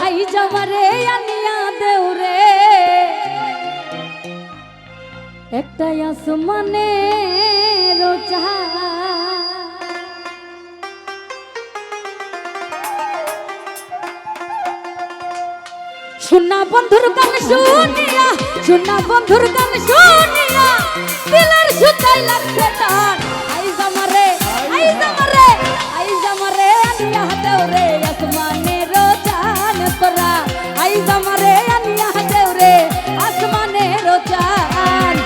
I জামারে আনিয়া দেও রে একটা আসমানে রোজা শোনা বন্ধুর গান শুনিয়া শোনা বন্ধুর গান শুনিয়া দিলের সুতাই লাগছে টান আই জামারে আই জামারে আই জামারে আনিয়া দেও রে আসমানের চাঁদ তোরা আই জামারে আনিয়া দেও রে আসমানের চাঁদ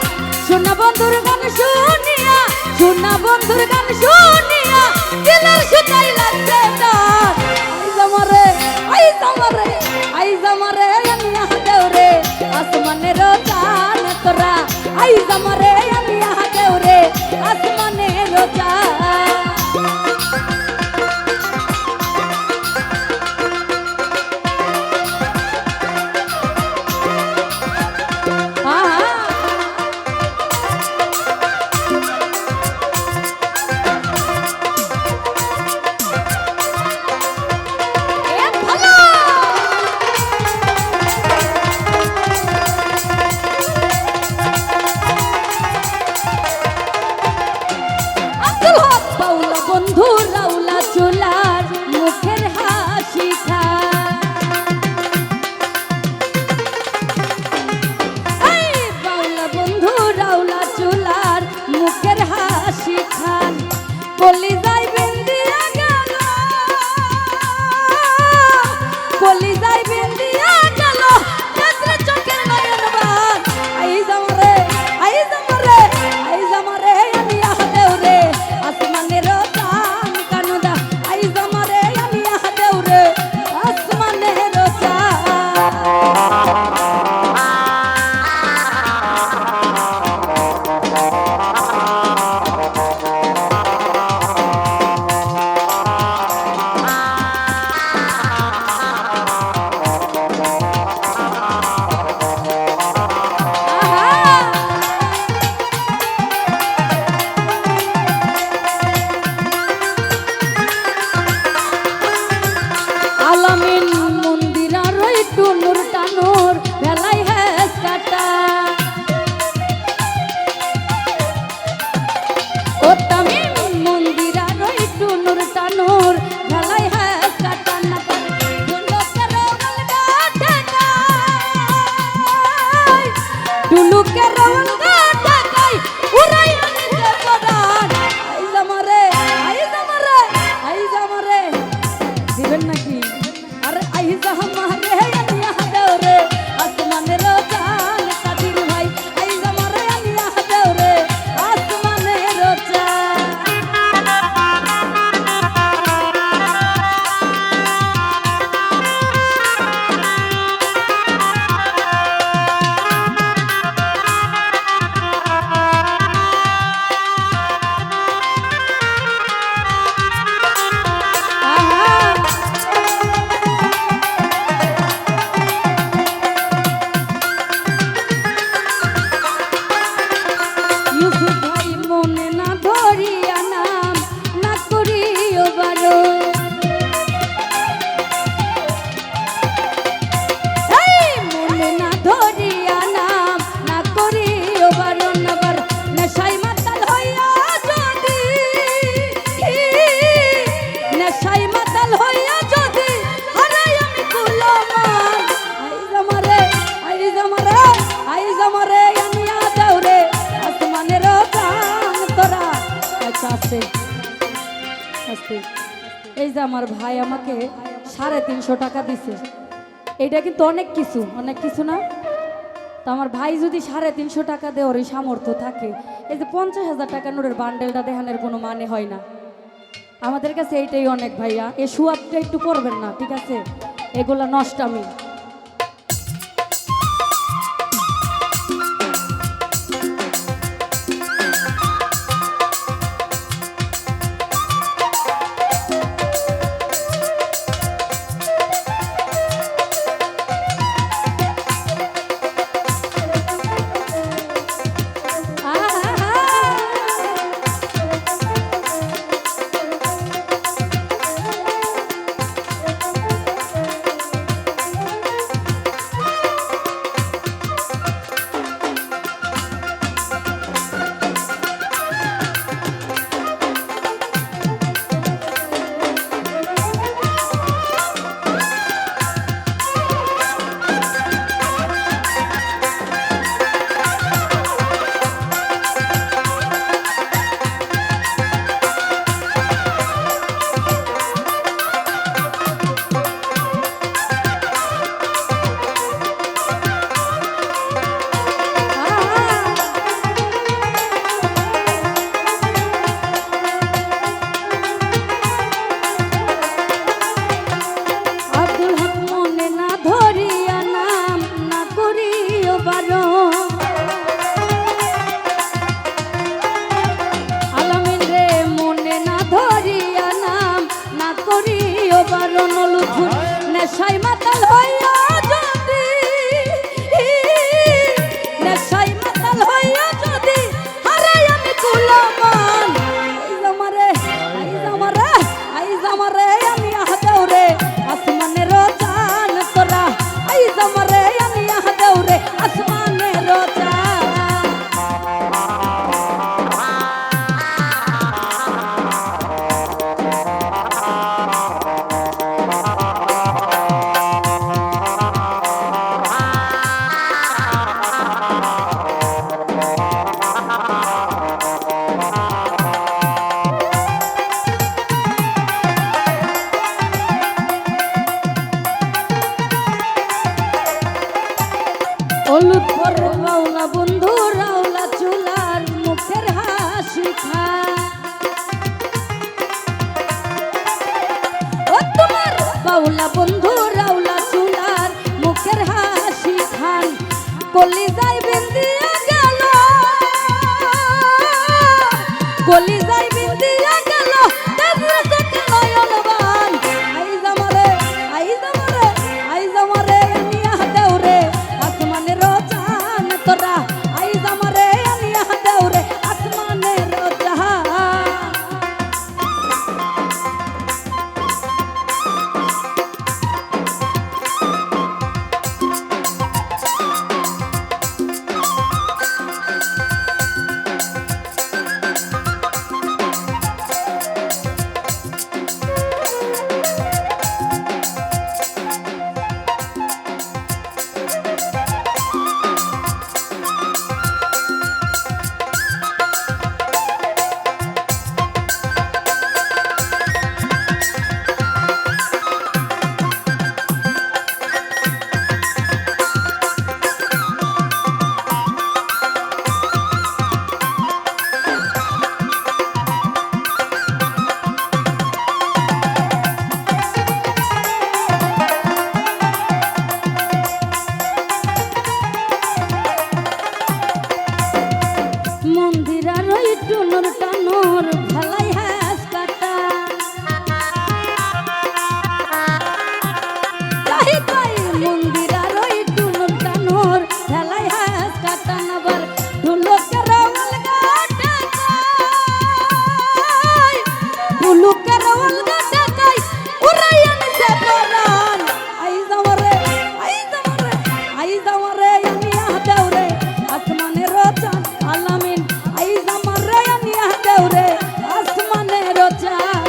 শোনা বন্ধুর গান শুনিয়া শোনা বন্ধুর গান শুনিয়া দিলের সুতাই লাগছে টান আই জামারে আই জামারে আই জামারে আনিয়া দেও রে আসমানের চাঁদ তোরা আই জামারে আনিয়া দেও রে আসমানের চাঁদ বন্ধু রাউলা চুলার মুখের হাসি বাউলা বন্ধু রাউলা চুলার মুখের হাসি খান কলি যাই বিন্দিয়া গেল কলি যাই বিন্দিয়া গেল চোখের নয়ন বান আই জামারে আই জামারে আই জামারে আনিয়া দেও রে আসমানের আলামিন মন্দিরার ওই টুনুর টানুর ভেলাই হেস কাটা ও তামিম মন্দিরার ওই টুনুর টানুর ভেলাই হেস কাটা না টুলুকে রওল গাটাই উড়াই আনিতে পরান আই জামারে আই জামারে আই জামারে দিবেন নাকি আরে আই জামারে আনিয়া দেও রে আসমানের চাঁদ কাদির ভাই আই জামারে আনিয়া দেও রে আসমানের চাঁদ এই যে আমার ভাই আমাকে 350 টাকা দিছে এটা কিন্তু অনেক কিছু না তো আমার ভাই যদি 350 টাকা দেওয়ার ওই সামর্থ্য থাকে এই যে 50,000 টাকা নোটের বান্ডেলটা দেখানোর কোনো মানে হয় না আমাদের কাছে এইটাই অনেক ভাইয়া এই সুয়াবটা একটু করবেন না ঠিক আছে এগুলা নষ্টামি নেশাই মাতাল হইয়া যদি নেশাই মাতাল হইয়া যদি হারাই আমি কুলমান আইজ আমারে আমি আহদেও রে আসমানের চান তোরা আইজ আমারে আমি আহদেও রে আসমানের চান হলুদ পর রাউলা বন্ধু রাউলা চুলার মুখের হাসি খা ও তোমার বাউলা বন্ধু রাউলা চুলার মুখের হাসি খান কলিজায় বিন্দিয়া গেল কলিজায় বিন্দিয়া গেল দেবরা চোখে নয়নবান আইজ আমারে আমি আহদেও রে আসমানের চান তোরা আইজ আমারে আমি আহদেও রে আসমানের চান মন্দিরার ওই টুনুর টানুর ভালাই হাস কাটা তাই তাই মন্দিরার ওই টুনুর টানুর ভালাই হাস কাটা আবার ঢুলুকের অলগা টাকাই ঢুলুকের অলগা টাকাই উড়াই আনছে প্রাণ আইজ আমারে আমি আহদেও রে আসমানের চান আলামিন আইজ আমারে আমি আহদেও রে আসমানের চান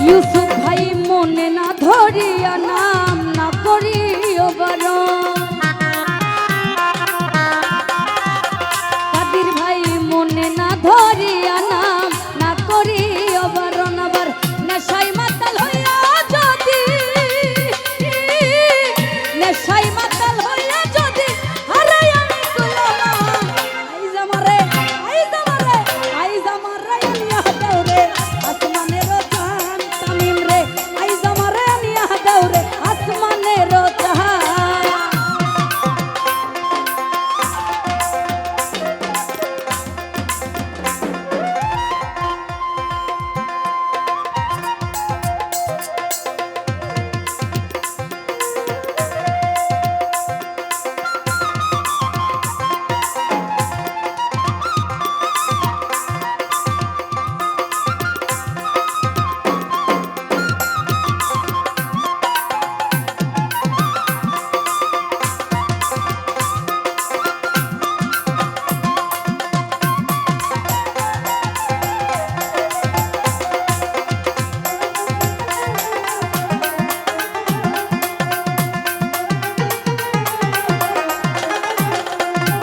ইউসুফ ভাই মনে না ধরিয়া নাম না করিও বারণ কাদির ভাই মনে না ধরিয়া নাম না করিও বারণ আবার নেশাই মাতাল হইয়া যদি নেশাই মাতাল হইয়া যদি হারাই আমি কুলমান আইজ আমারে আমি আহদেও রে আসমানের চান তামিম রে আইজ আমারে আমি আহদেও রে আসমানের চান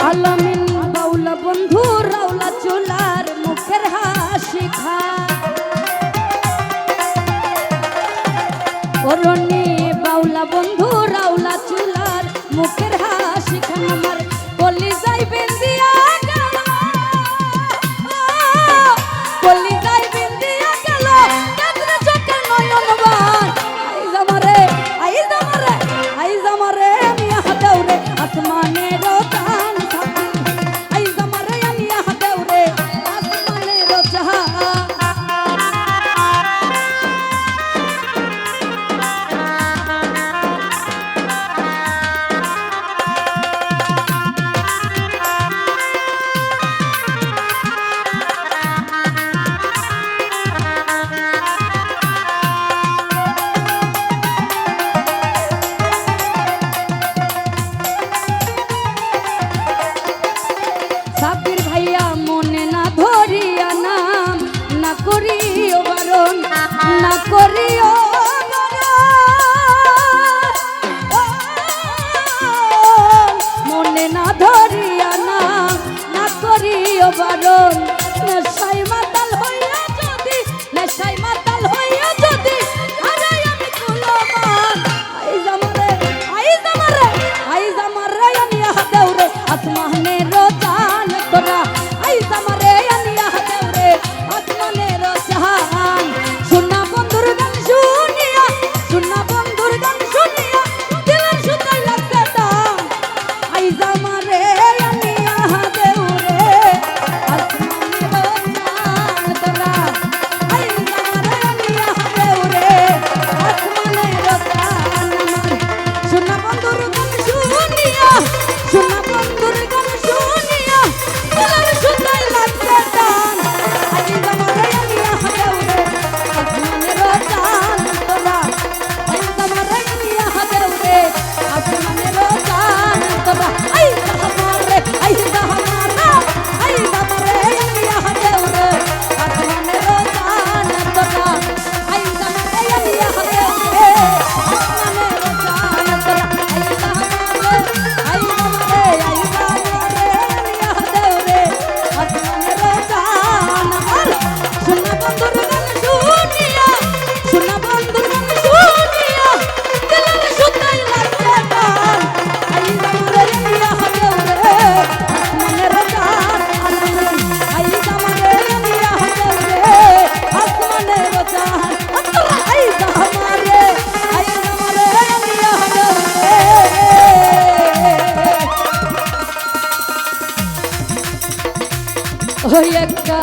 আলামিন বাউলা বন্ধু রাউলা চুলার মুখের হাসি খা অরণ্যে বাউলা বন্ধু রাউলা চুলার মুখের হাসি খান আমার সাবির ভাইয়া মনে না ধরিয়া নাম না করিও বারণ না করিও মনে না ধরিয়া নাম না করিও বারণ নেশাই মাতাল হইয়া যদি নেশাই মাতাল হইয়া যদি আরে আমি কুলমান আইজ আমারে আইজ আমারে আইজ আমারে আনিয়া দেউরে আসমানের জান তোরা আইজ আমারে আনিয়া দেউরে আসমানের জান শুনা বন্ধুর গান শুনিয়া শুনা বন্ধুর গান শুনিয়া দিলের সুতাই লাগছে টান আইজ আমারে আনিয়া দেউরে আসমানের জান তোরা আইজ আমারে আনিয়া দেউরে আসমানের জান শুনা বন্ধুর গান শুনিয়া শুনা বন্ধুর গান শুনিয়া দিলের সুতাই লাগছে টান আইজ আমারে আনিয়া দেউরে আসমানের জান তোরা আইজ আমারে আনিয়া দেউরে আসমানের জান তোরা আইজ আমারে আইজ আমারে আইজ আমারে আনিয়া দেউরে আসমানের জান তোরা আইজ আমারে আনিয়া দেউরে আসমানের জান তোরা আইজ আমারে আইজ আমারে আইজ আমারে আনিয়া দেউরে আসমানের জান আর শুনা বন্ধুর গান শুনিয়া শুনা বন্ধুর গান শুনিয়া দিলের সুতাই লাগছে টান আইজ আমারে আনিয়া দেউরে আসমানের জান আইজ আমারে আনিয়া দেউরে আসমানের জান তোরা আইজ আমারে আনিয়া দেউরে ওই একটা